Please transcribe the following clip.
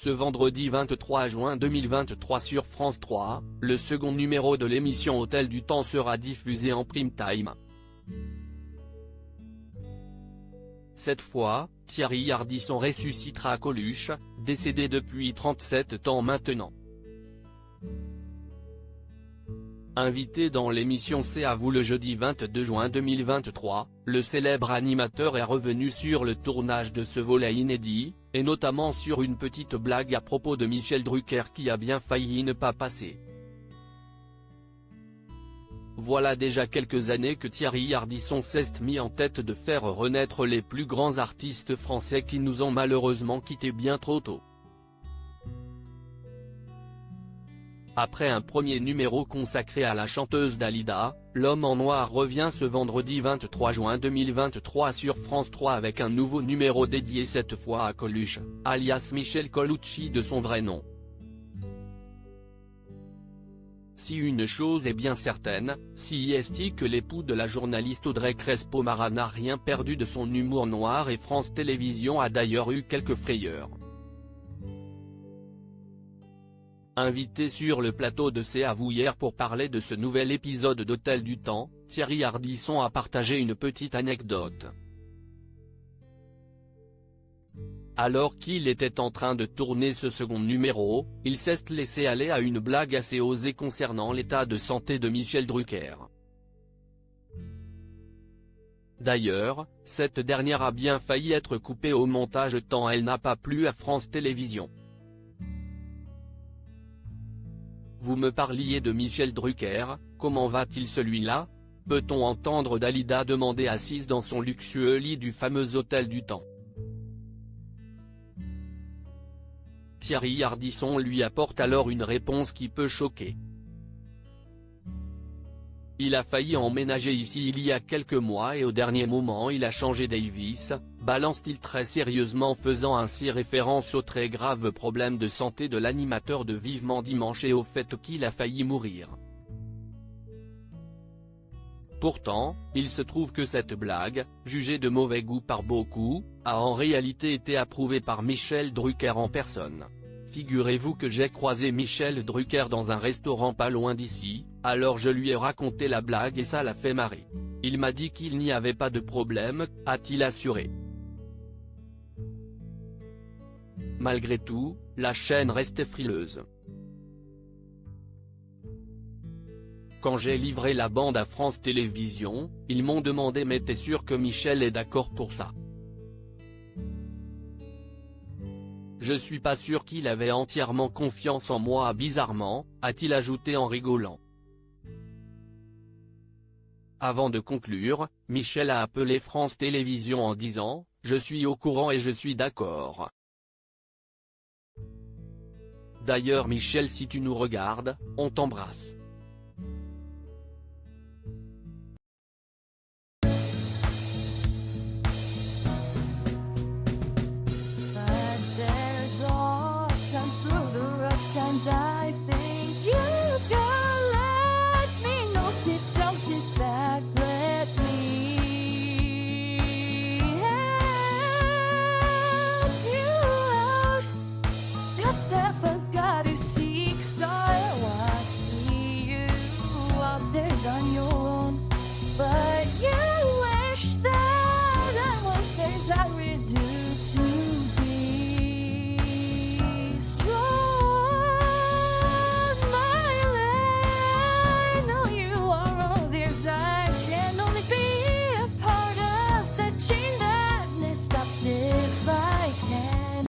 Ce vendredi 23 juin 2023 sur France 3, le second numéro de l'émission Hôtel du Temps sera diffusé en prime time. Cette fois, Thierry Ardisson ressuscitera Coluche, décédé depuis 37 ans maintenant. Invité dans l'émission C'est à vous le jeudi 22 juin 2023, le célèbre animateur est revenu sur le tournage de ce volet inédit, et notamment sur une petite blague à propos de Michel Drucker qui a bien failli ne pas passer. Voilà déjà quelques années que Thierry Ardisson s'est mis en tête de faire renaître les plus grands artistes français qui nous ont malheureusement quittés bien trop tôt. Après un premier numéro consacré à la chanteuse Dalida, l'homme en noir revient ce vendredi 23 juin 2023 sur France 3 avec un nouveau numéro dédié cette fois à Coluche, alias Michel Colucci de son vrai nom. Si une chose est bien certaine, si est que l'époux de la journaliste Audrey Crespo-Mara n'a rien perdu de son humour noir et France Télévisions a d'ailleurs eu quelques frayeurs. Invité sur le plateau de C'est à vous hier pour parler de ce nouvel épisode d'Hôtel du Temps, Thierry Ardisson a partagé une petite anecdote. Alors qu'il était en train de tourner ce second numéro, il s'est laissé aller à une blague assez osée concernant l'état de santé de Michel Drucker. D'ailleurs, cette dernière a bien failli être coupée au montage tant elle n'a pas plu à France Télévisions. Vous me parliez de Michel Drucker, comment va-t-il celui-là ? Peut-on entendre Dalida demander assise dans son luxueux lit du fameux Hôtel du Temps. Thierry Ardisson lui apporte alors une réponse qui peut choquer. Il a failli emménager ici il y a quelques mois et au dernier moment il a changé Davis, balance-t-il très sérieusement faisant ainsi référence aux très graves problèmes de santé de l'animateur de Vivement Dimanche et au fait qu'il a failli mourir. Pourtant, il se trouve que cette blague, jugée de mauvais goût par beaucoup, a en réalité été approuvée par Michel Drucker en personne. Figurez-vous que j'ai croisé Michel Drucker dans un restaurant pas loin d'ici, alors je lui ai raconté la blague et ça l'a fait marrer. Il m'a dit qu'il n'y avait pas de problème, a-t-il assuré. Malgré tout, la chaîne restait frileuse. Quand j'ai livré la bande à France Télévisions, ils m'ont demandé mais t'es sûr que Michel est d'accord pour ça ? Je suis pas sûr qu'il avait entièrement confiance en moi bizarrement, a-t-il ajouté en rigolant. Avant de conclure, Michel a appelé France Télévisions en disant « Je suis au courant et je suis d'accord. D'ailleurs Michel si tu nous regardes, on t'embrasse.